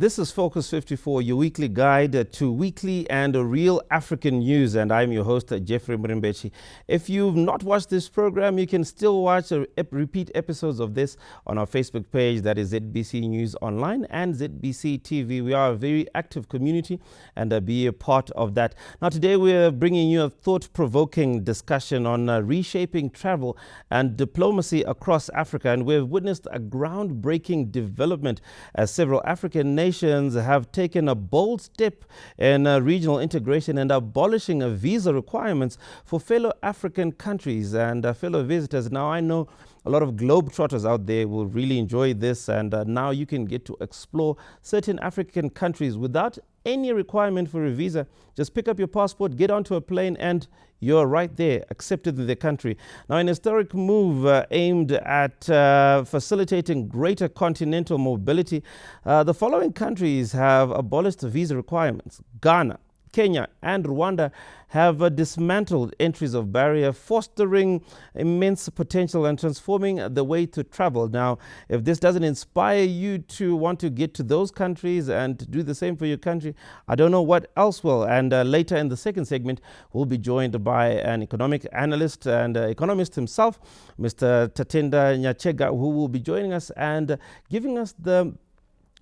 This is Focus 54, your weekly guide to weekly and real African news, and I'm your host, Jeffrey Mrimbechi. If you've not watched this program, you can still watch repeat episodes of this on our Facebook page, that is ZBC News Online and ZBC TV. We are a very active community, and be a part of that. Now, today we're bringing you a thought-provoking discussion on reshaping travel and diplomacy across Africa, and we've witnessed a groundbreaking development as several African nations have taken a bold step in regional integration and abolishing visa requirements for fellow African countries and fellow visitors. Now, I know a lot of globetrotters out there will really enjoy this, and now you can get to explore certain African countries without any requirement for a visa. Just pick up your passport, get onto a plane, and you're right there, accepted in the country. Now, an historic move aimed at facilitating greater continental mobility, the following countries have abolished visa requirements. Ghana, Kenya, and Rwanda have dismantled entries of barrier, fostering immense potential and transforming the way to travel. Now, if this doesn't inspire you to want to get to those countries and do the same for your country, I don't know what else will. And later in the second segment, we'll be joined by an economic analyst and economist himself, Mr. Tatenda Nyachega, who will be joining us and giving us the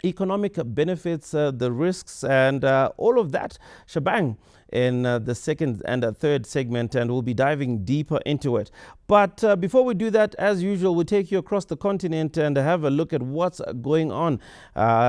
economic benefits, the risks, and all of that shebang in the second and third segment, and we'll be diving deeper into it. But before we do that, as usual, we'll take you across the continent and have a look at what's going on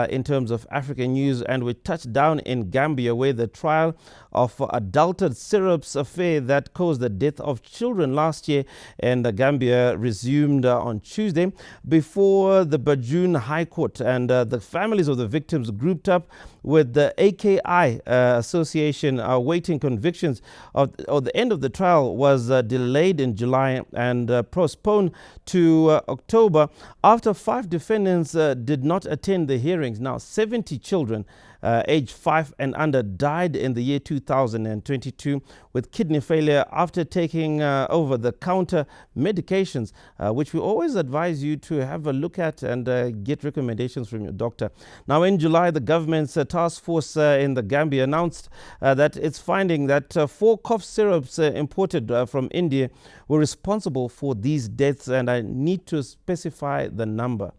in terms of African news. And we touch down in Gambia, where the trial of adulterated syrups affair that caused the death of children last year in Gambia resumed on Tuesday before the Banjul High Court. And the families of the victims grouped up with the AKI Association awaiting convictions. Or the end of the trial was delayed in July and postponed to October after 5 defendants did not attend the hearings. Now, 70 children aged 5 and under died in the year 2022 with kidney failure after taking over-the-counter medications, which we always advise you to have a look at and get recommendations from your doctor. Now, in July, the government's task force in the Gambia announced that it's finding that 4 cough syrups imported from India were responsible for these deaths, and I need to specify the number: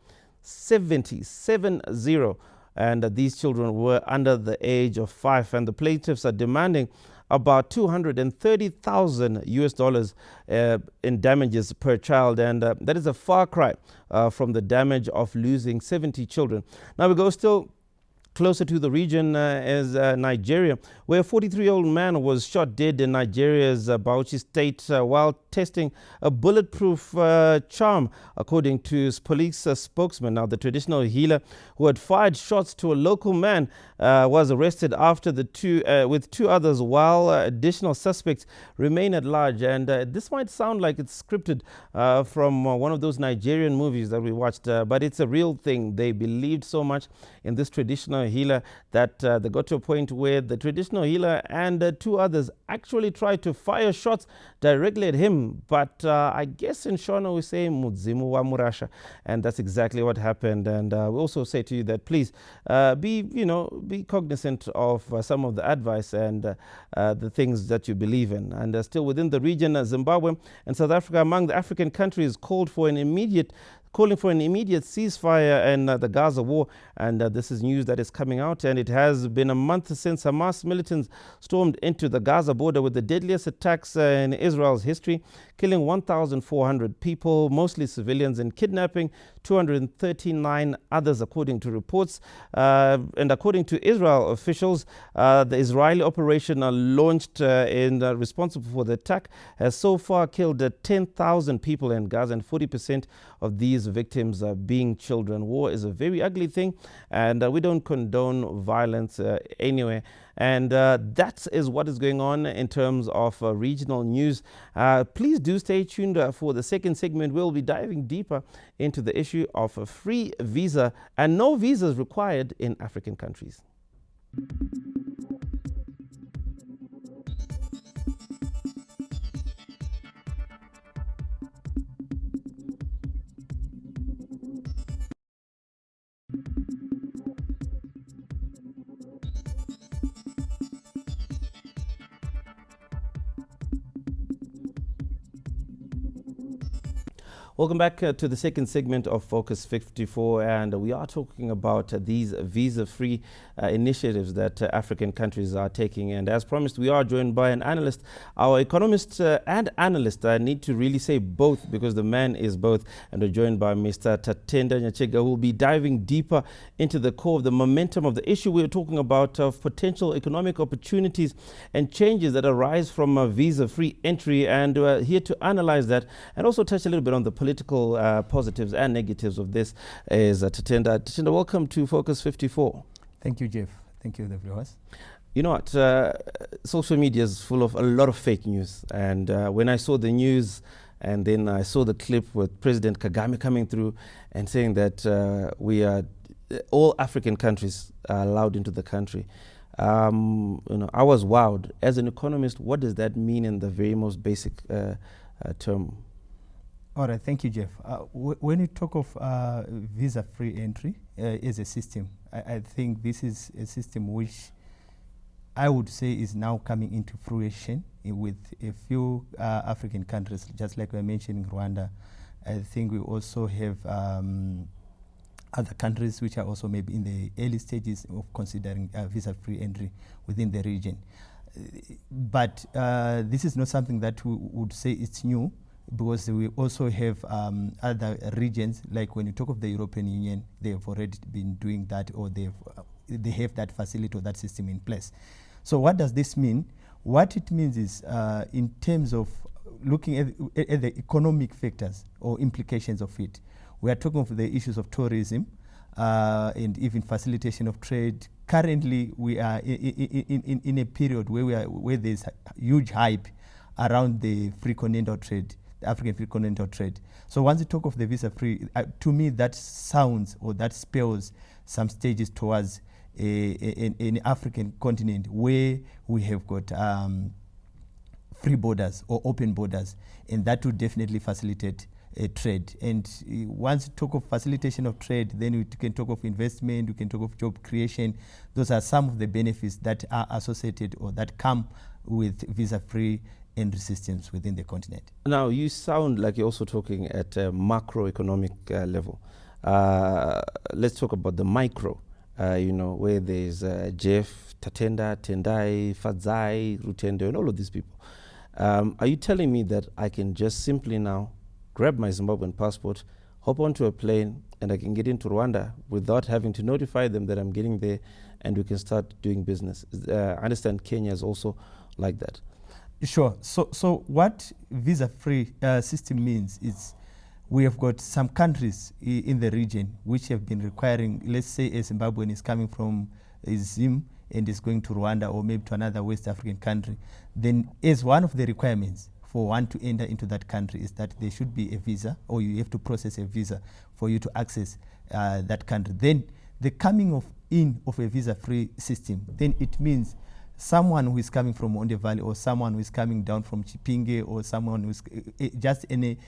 70. And these children were under the age of 5, and the plaintiffs are demanding about $230,000 in damages per child, and that is a far cry from the damage of losing 70 children. Now we go still closer to the region is Nigeria, where a 43-year-old man was shot dead in Nigeria's Bauchi state while testing a bulletproof charm, according to police spokesman. Now, the traditional healer who had fired shots to a local man was arrested after with 2 others, while additional suspects remain at large. And this might sound like it's scripted from one of those Nigerian movies that we watched, but it's a real thing. They believed so much in this traditional healer that they got to a point where the traditional healer and 2 others actually tried to fire shots directly at him. But I guess in Shona we say Mudzimu wa Murasha, and that's exactly what happened. And we also say to you that please be cognizant of some of the advice and the things that you believe in. And still within the region, Zimbabwe and South Africa, among the African countries, calling for an immediate ceasefire in the Gaza war. And this is news that is coming out, and it has been a month since Hamas militants stormed into the Gaza border with the deadliest attacks in Israel's history, killing 1,400 people, mostly civilians, and kidnapping 239 others, according to reports. And according to Israel officials, the Israeli operation launched responsible for the attack has so far killed 10,000 people in Gaza, and 40% of these victims being children. War is a very ugly thing, and we don't condone violence anyway. And that is what is going on in terms of regional news. Please do stay tuned for the second segment. We'll be diving deeper into the issue of a free visa and no visas required in African countries. Welcome back to the second segment of Focus 54, and we are talking about these visa-free initiatives that African countries are taking. And as promised, we are joined by an analyst. Our economist and analyst, I need to really say both because the man is both, and we're joined by Mr. Tatenda Nyachega, who will be diving deeper into the core of the momentum of the issue we're talking about, of potential economic opportunities and changes that arise from a visa-free entry. And we're here to analyze that and also touch a little bit on the political positives and negatives of this is Tatenda. Tatenda, welcome to Focus 54. Thank you, Jeff. Thank you, the viewers. You know what? Social media is full of a lot of fake news. And when I saw the news and then I saw the clip with President Kagame coming through and saying that all African countries are allowed into the country, I was wowed. As an economist, what does that mean in the very most basic term? All right, thank you, Jeff. When you talk of visa-free entry as a system, I think this is a system which I would say is now coming into fruition with a few African countries, just like we're mentioning Rwanda. I think we also have other countries which are also maybe in the early stages of considering visa-free entry within the region. But this is not something that we would say it's new, because we also have other regions, like when you talk of the European Union, they have already been doing that, or they have that facility or that system in place. So what does this mean? What it means is in terms of looking at the economic factors or implications of it, we are talking of the issues of tourism and even facilitation of trade. Currently, we are in a period where there's huge hype around the free continental trade, the African free continental trade. So once you talk of the visa-free, to me that sounds or that spells some stages towards an African continent where we have got free borders or open borders, and that would definitely facilitate trade. And once you talk of facilitation of trade, then we can talk of investment, we can talk of job creation. Those are some of the benefits that are associated or that come with visa-free entry systems within the continent. Now, you sound like you're also talking at a macroeconomic level. Let's talk about the micro, where there's Jeff, Tatenda, Tendai, Fadzai, Rutendo, and all of these people. Are you telling me that I can just simply now grab my Zimbabwean passport, hop onto a plane, and I can get into Rwanda without having to notify them that I'm getting there, and we can start doing business? I understand Kenya is also like that. Sure. So what visa-free system means is we have got some countries in the region which have been requiring, let's say a Zimbabwean is coming from Zim and is going to Rwanda or maybe to another West African country, then as one of the requirements for one to enter into that country is that there should be a visa, or you have to process a visa for you to access that country. Then the coming in of a visa-free system, then it means someone who is coming from Monde Valley, or someone who is coming down from Chipinge, or someone who is just an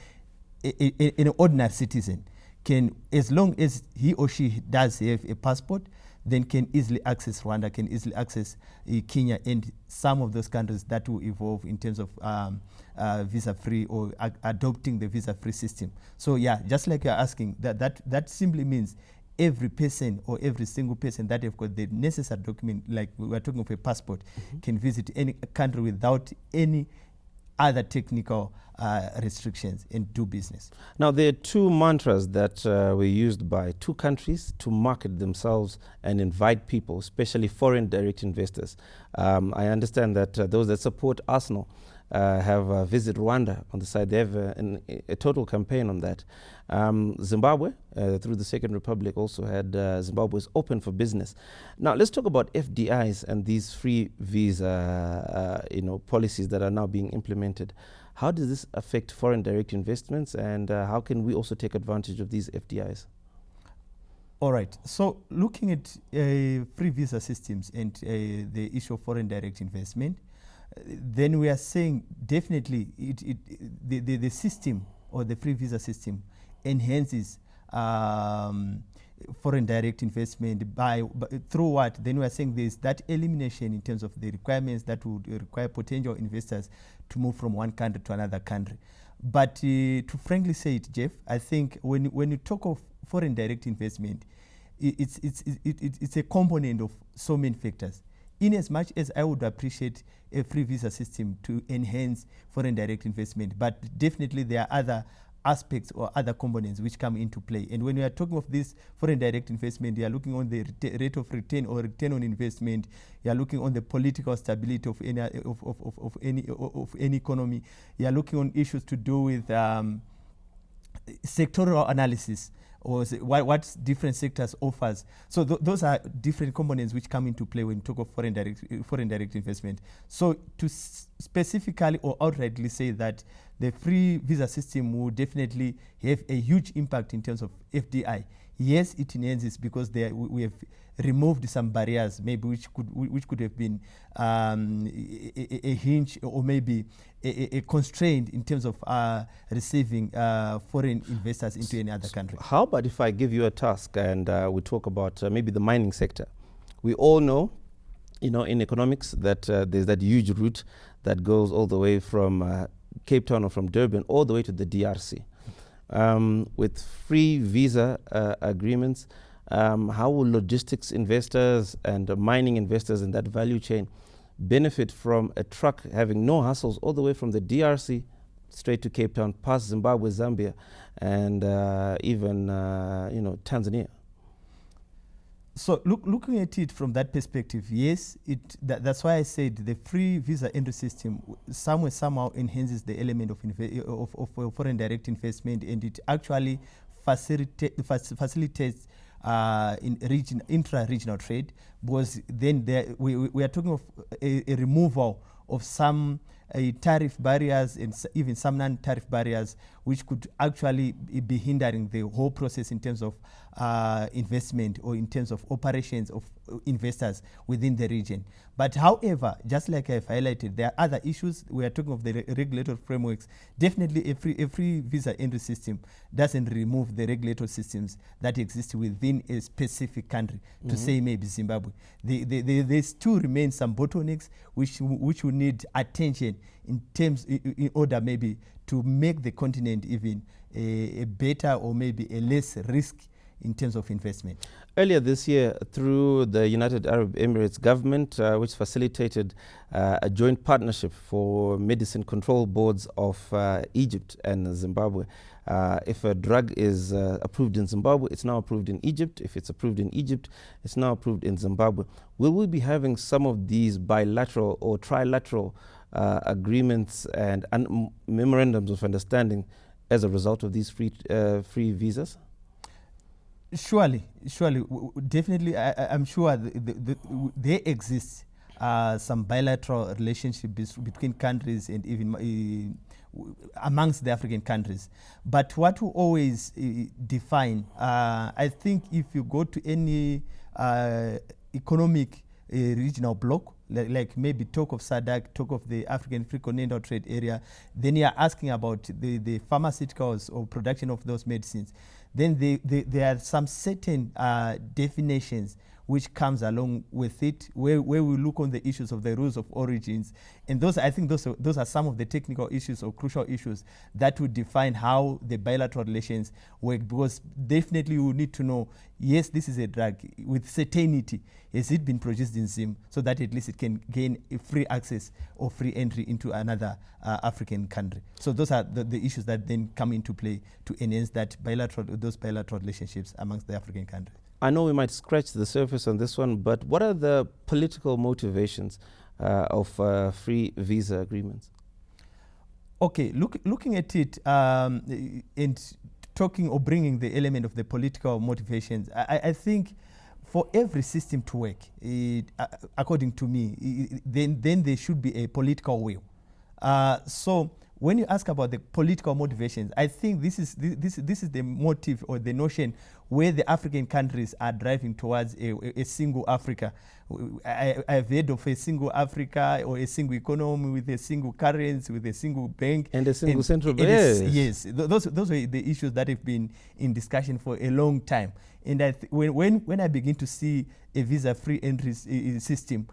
ordinary citizen can, as long as he or she does have a passport, then can easily access Rwanda, can easily access Kenya, and some of those countries that will evolve in terms of visa-free or adopting the visa-free system. So yeah, just like you're asking, that simply means every person or every single person that have got the necessary document, like we are talking of a passport, can visit any country without any other technical restrictions and do business. Now, there are two mantras that were used by two countries to market themselves and invite people, especially foreign direct investors. I understand that those that support Arsenal have Visit Rwanda on the side. They have a total campaign on that. Zimbabwe, through the Second Republic, also had Zimbabwe's Open for Business. Now, let's talk about FDIs and these free visa policies that are now being implemented. How does this affect foreign direct investments, and how can we also take advantage of these FDIs? All right. So looking at free visa systems and the issue of foreign direct investment, then we are saying definitely the system or the free visa system enhances foreign direct investment through what? Then we are saying there's that elimination in terms of the requirements that would require potential investors to move from one country to another country. But to frankly say it, Jeff, I think when you talk of foreign direct investment, it's a component of so many factors. In as much as I would appreciate a free visa system to enhance foreign direct investment, but definitely there are other aspects or other components which come into play. And when we are talking of this foreign direct investment, you are looking on the rate of return or return on investment. You are looking on the political stability of any economy. You are looking on issues to do with sectoral analysis, or what different sectors offers. So those are different components which come into play when you talk of foreign direct investment. So to specifically or outrightly say that the free visa system will definitely have a huge impact in terms of FDI. Yes, it enhances because we have removed some barriers, maybe which could have been a hinge or maybe a constraint in terms of receiving foreign investors into any other country. How about if I give you a task and we talk about maybe the mining sector? We all know, in economics that there's that huge route that goes all the way from Cape Town or from Durban all the way to the DRC. With free visa agreements, how will logistics investors and mining investors in that value chain benefit from a truck having no hassles all the way from the DRC straight to Cape Town, past Zimbabwe, Zambia, and even Tanzania? So looking at it from that perspective, yes, that's why I said the free visa entry system somehow enhances the element of foreign direct investment, and it actually facilitates intra-regional trade, because then we are talking of a removal of some tariff barriers and even some non-tariff barriers, which could actually be hindering the whole process in terms of investment or in terms of operations of investors within the region. But however, just like I've highlighted, there are other issues. We are talking of the regulatory frameworks. Definitely a free visa entry system doesn't remove the regulatory systems that exist within a specific country, to say maybe Zimbabwe. There still remain some bottlenecks which will need attention in order maybe to make the continent even a better or maybe a less risk in terms of investment. Earlier this year, through the United Arab Emirates government, which facilitated a joint partnership for medicine control boards of Egypt and Zimbabwe. If a drug is approved in Zimbabwe, it's now approved in Egypt. If it's approved in Egypt, it's now approved in Zimbabwe. Will we be having some of these bilateral or trilateral agreements and memorandums of understanding as a result of these free visas? Surely, definitely. I'm sure there exists some bilateral relationships between countries and even amongst the African countries. But what will always define, I think, if you go to any economic regional bloc, like maybe talk of SADC, talk of the African Free Continental Trade Area, then you are asking about the pharmaceuticals or production of those medicines. Then there are some certain definitions which comes along with it, where we look on the issues of the rules of origins. And those are some of the technical issues or crucial issues that would define how the bilateral relations work, because definitely you need to know, yes, this is a drug with certainty. Has it been produced in Zim, so that at least it can gain a free access or free entry into another African country. So those are the issues that then come into play to enhance those bilateral relationships amongst the African countries. I know we might scratch the surface on this one, but what are the political motivations of free visa agreements? Okay, looking at it and talking or bringing the element of the political motivations, I think for every system to work, according to me, then there should be a political will. So when you ask about the political motivations, I think this is the motive or the notion where the African countries are driving towards a single Africa. I've heard of a single Africa or a single economy with a single currency, with a single bank. And a single central bank. Yes, those are the issues that have been in discussion for a long time. And when I begin to see a visa-free entry system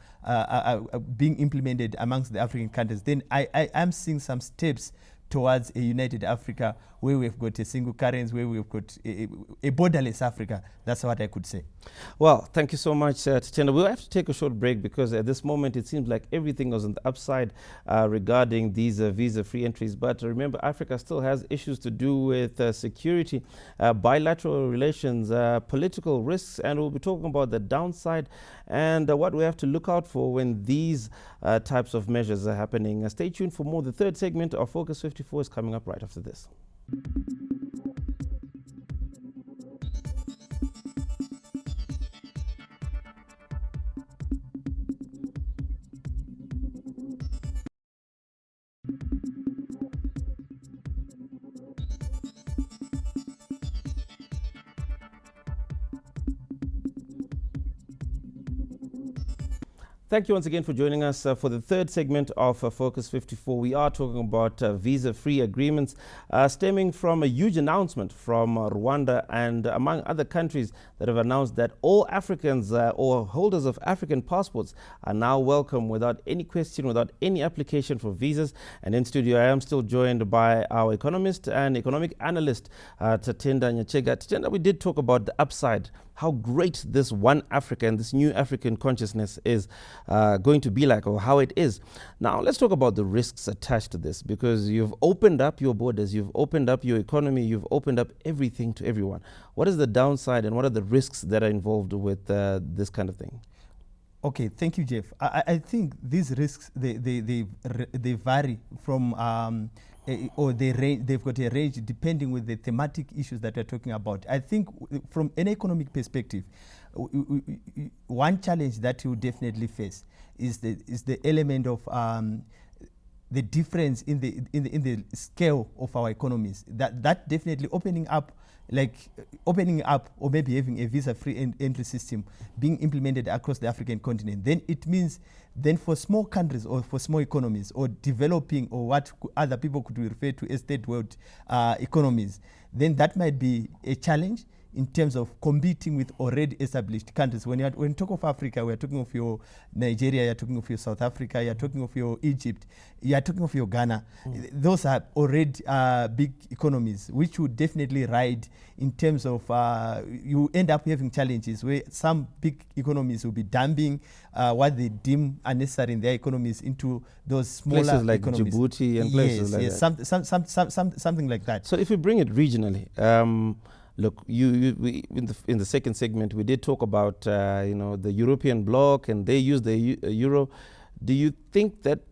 being implemented amongst the African countries, then I am seeing some steps towards a united Africa where we've got a single currency, where we've got a borderless Africa. That's what I could say. Well, thank you so much, Tchenda. We'll have to take a short break because at this moment it seems like everything was on the upside regarding these visa-free entries. But remember, Africa still has issues to do with security, bilateral relations, political risks, and we'll be talking about the downside and what we have to look out for when these types of measures are happening. Stay tuned for more. The third segment of Focus 54 is coming up right after this. Thank you once again for joining us for the third segment of Focus 54. We are talking about visa-free agreements stemming from a huge announcement from Rwanda and among other countries that have announced that all Africans or holders of African passports are now welcome without any question, without any application for visas. And in studio, I am still joined by our economist and economic analyst, Tchenda Nyachega. Tchenda, we did talk about the upside, how great this one Africa and this new African consciousness is going to be like, or how it is. Now, let's talk about the risks attached to this, because you've opened up your borders, you've opened up your economy, you've opened up everything to everyone. What is the downside and what are the risks that are involved with this kind of thing? Okay, thank you, Jeff. I think these risks, they vary from or they've got a range depending with the thematic issues that we're talking about. I think from an economic perspective, one challenge that you definitely face is the element of the difference in the scale of our economies. That definitely opening up or maybe having a visa-free entry system being implemented across the African continent, then it means then for small countries or for small economies or developing or what other people could refer to as third world economies, then that might be a challenge in terms of competing with already established countries. When you talk of Africa, we are talking of your Nigeria, you are talking of your South Africa, you are talking of your Egypt, you are talking of your Ghana. Those are already big economies, which would definitely ride in terms of you end up having challenges where some big economies will be dumping what they deem unnecessary in their economies into those smaller places like economies. Djibouti and places like that. Something like that. So if we bring it regionally, look, we in the second segment, we did talk about the European bloc, and they use the euro. Do you think that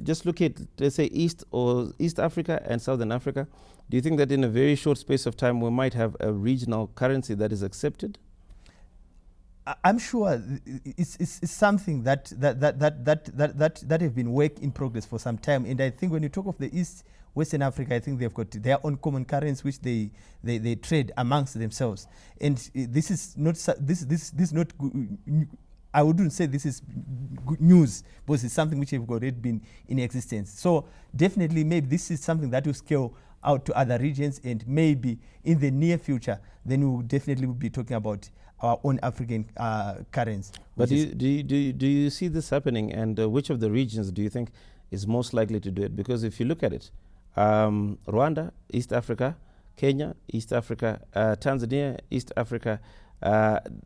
just look at, let's say, East Africa and Southern Africa, do you think that in a very short space of time we might have a regional currency that is accepted? I'm sure it's something that have been work in progress for some time, and I think when you talk of the Western Africa, I think they've got their own common currency which they trade amongst themselves, and this is not I wouldn't say this is good news, because it's something which have already been in existence. So definitely, maybe this is something that will scale out to other regions, and maybe in the near future, then we will definitely be talking about our own African currency. But do you see this happening, and which of the regions do you think is most likely to do it? Because if you look at it, Rwanda, East Africa, Kenya, East Africa, Tanzania, East Africa,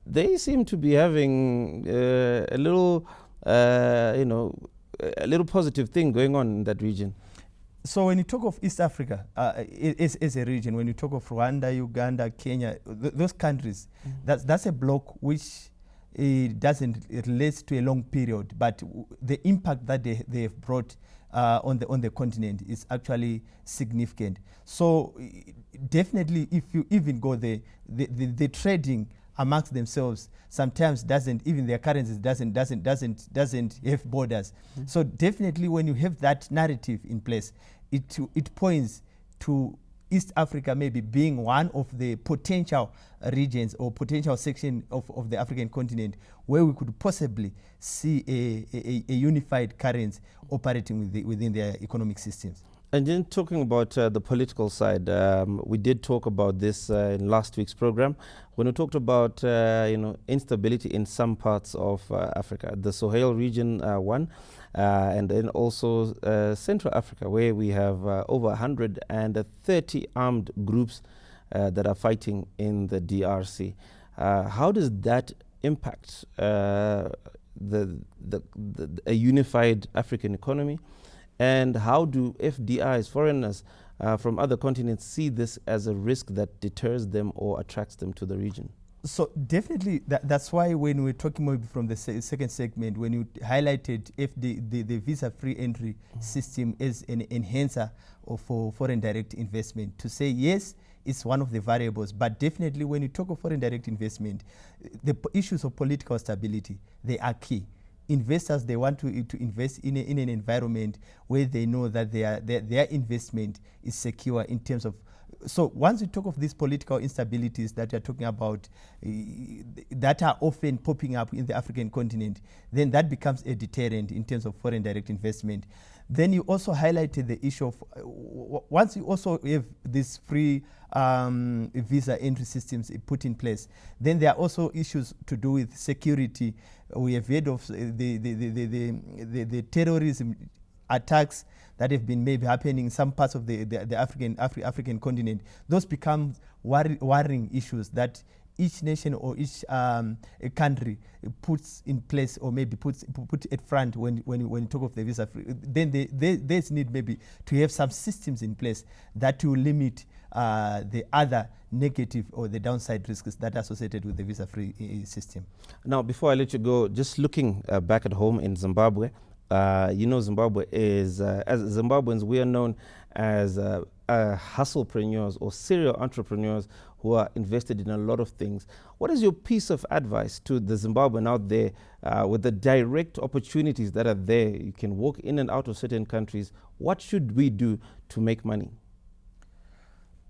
they seem to be having a little positive thing going on in that region. So when you talk of East Africa as a region, when you talk of Rwanda, Uganda, Kenya, those countries, that's a block which doesn't relate to a long period, but the impact that they have brought on the continent is actually significant. So definitely, if you even go the trading amongst themselves sometimes even their currencies doesn't have borders. So definitely, when you have that narrative in place, it points to East Africa maybe being one of the potential regions or potential section of the African continent where we could possibly see a unified currency operating within their economic systems. And then talking about the political side, we did talk about this in last week's program when we talked about instability in some parts of Africa, the Sahel region one, and then also Central Africa, where we have over 130 armed groups that are fighting in the DRC. How does that impact a unified African economy? And how do FDIs, foreigners from other continents, see this as a risk that deters them or attracts them to the region? So definitely, that's why when we're talking maybe from the second segment, when you highlighted the visa-free entry system as an enhancer for foreign direct investment, to say yes, it's one of the variables, but definitely when you talk of foreign direct investment, the issues of political stability, they are key. Investors, they want to invest in an environment where they know that their investment is secure in terms of. So once you talk of these political instabilities that you're talking about, that are often popping up in the African continent, then that becomes a deterrent in terms of foreign direct investment. Then you also highlighted the issue of, once you also have this free visa entry systems put in place, then there are also issues to do with security. We have heard of the terrorism attacks that have been maybe happening in some parts of the African continent. Those become worrying issues that each nation or each country puts in place, or maybe put at front when you talk of the visa free. Then there's need maybe to have some systems in place that will limit the other negative or the downside risks that are associated with the visa free system. Now, before I let you go, just looking back at home in Zimbabwe, Zimbabwe is, as Zimbabweans, we are known as hustlepreneurs or serial entrepreneurs who are invested in a lot of things. What is your piece of advice to the Zimbabwean out there with the direct opportunities that are there? You can walk in and out of certain countries. What should we do to make money?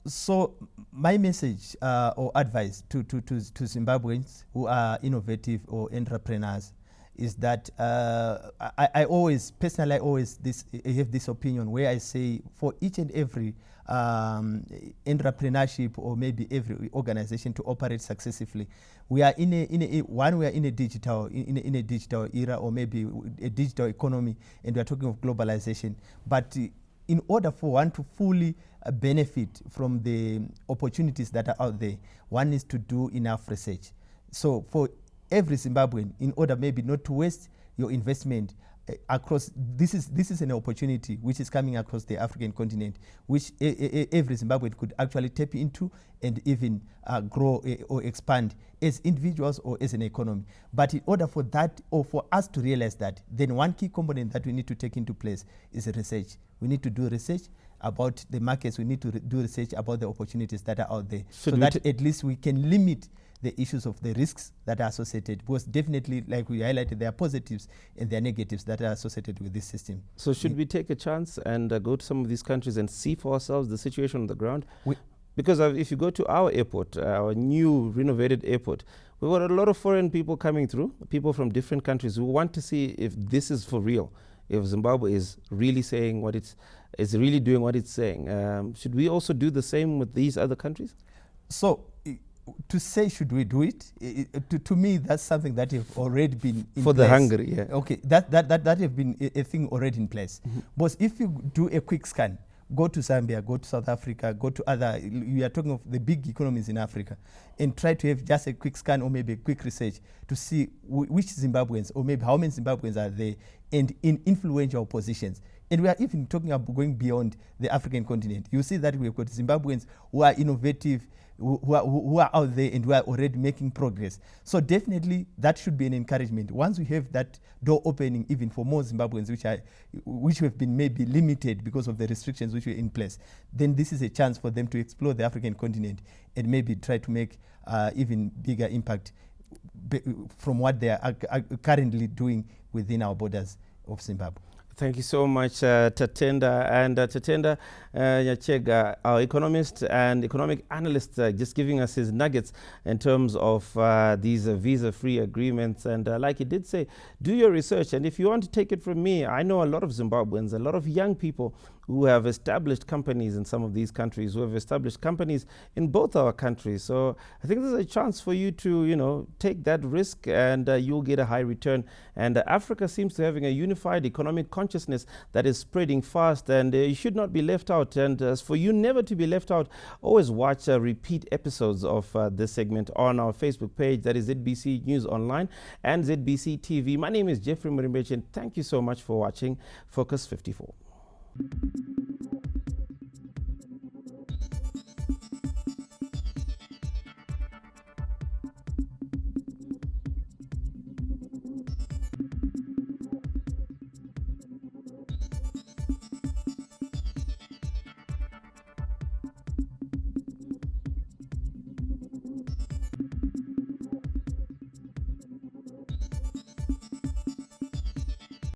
So my message or advice to Zimbabweans who are innovative or entrepreneurs is that I always, personally, I have this opinion where I say for each and every entrepreneurship or maybe every organization to operate successfully, we are in a digital era, or maybe a digital economy, and we are talking of globalization. But in order for one to fully benefit from the opportunities that are out there, one needs to do enough research. So for every Zimbabwean, in order maybe not to waste your investment across, this is an opportunity which is coming across the African continent, which every Zimbabwean could actually tap into and even grow or expand as individuals or as an economy. But in order for that, or for us to realize that, then one key component that we need to take into place is research. We need to do research about the markets. We need to do research about the opportunities that are out there, so that at least we can limit the issues of the risks that are associated, because definitely, like we highlighted, there are positives and there are negatives that are associated with this system. So should we take a chance and go to some of these countries and see for ourselves the situation on the ground? Because if you go to our airport, our new renovated airport, we've got a lot of foreign people coming through, people from different countries who want to see if this is for real, if Zimbabwe is really saying what is really doing what it's saying. Should we also do the same with these other countries? So to say should we do it, to me that's something that have already been in for place. The Hungary, yeah. Okay, that have been a thing already in place. Mm-hmm. But if you do a quick scan, go to Zambia, go to South Africa, go to other, we are talking of the big economies in Africa, and try to have just a quick scan or maybe a quick research to see which Zimbabweans, or maybe how many Zimbabweans are there and in influential positions. And we are even talking about going beyond the African continent. You see that we've got Zimbabweans who are innovative, who are out there and who are already making progress. So definitely that should be an encouragement. Once we have that door opening even for more Zimbabweans which have been maybe limited because of the restrictions which were in place, then this is a chance for them to explore the African continent and maybe try to make even bigger impact from what they are currently doing within our borders of Zimbabwe. Thank you so much, Tatenda. And Tatenda Nyachega, our economist and economic analyst, just giving us his nuggets in terms of these visa-free agreements. And like he did say, do your research. And if you want to take it from me, I know a lot of Zimbabweans, a lot of young people who have established companies in some of these countries, who have established companies in both our countries. So I think there's a chance for you to, take that risk, and you'll get a high return. And Africa seems to having a unified economic consciousness that is spreading fast, and you should not be left out. And for you never to be left out, always watch repeat episodes of this segment on our Facebook page, that is ZBC News Online and ZBC TV. My name is Jeffrey Murimbechi, and thank you so much for watching Focus 54.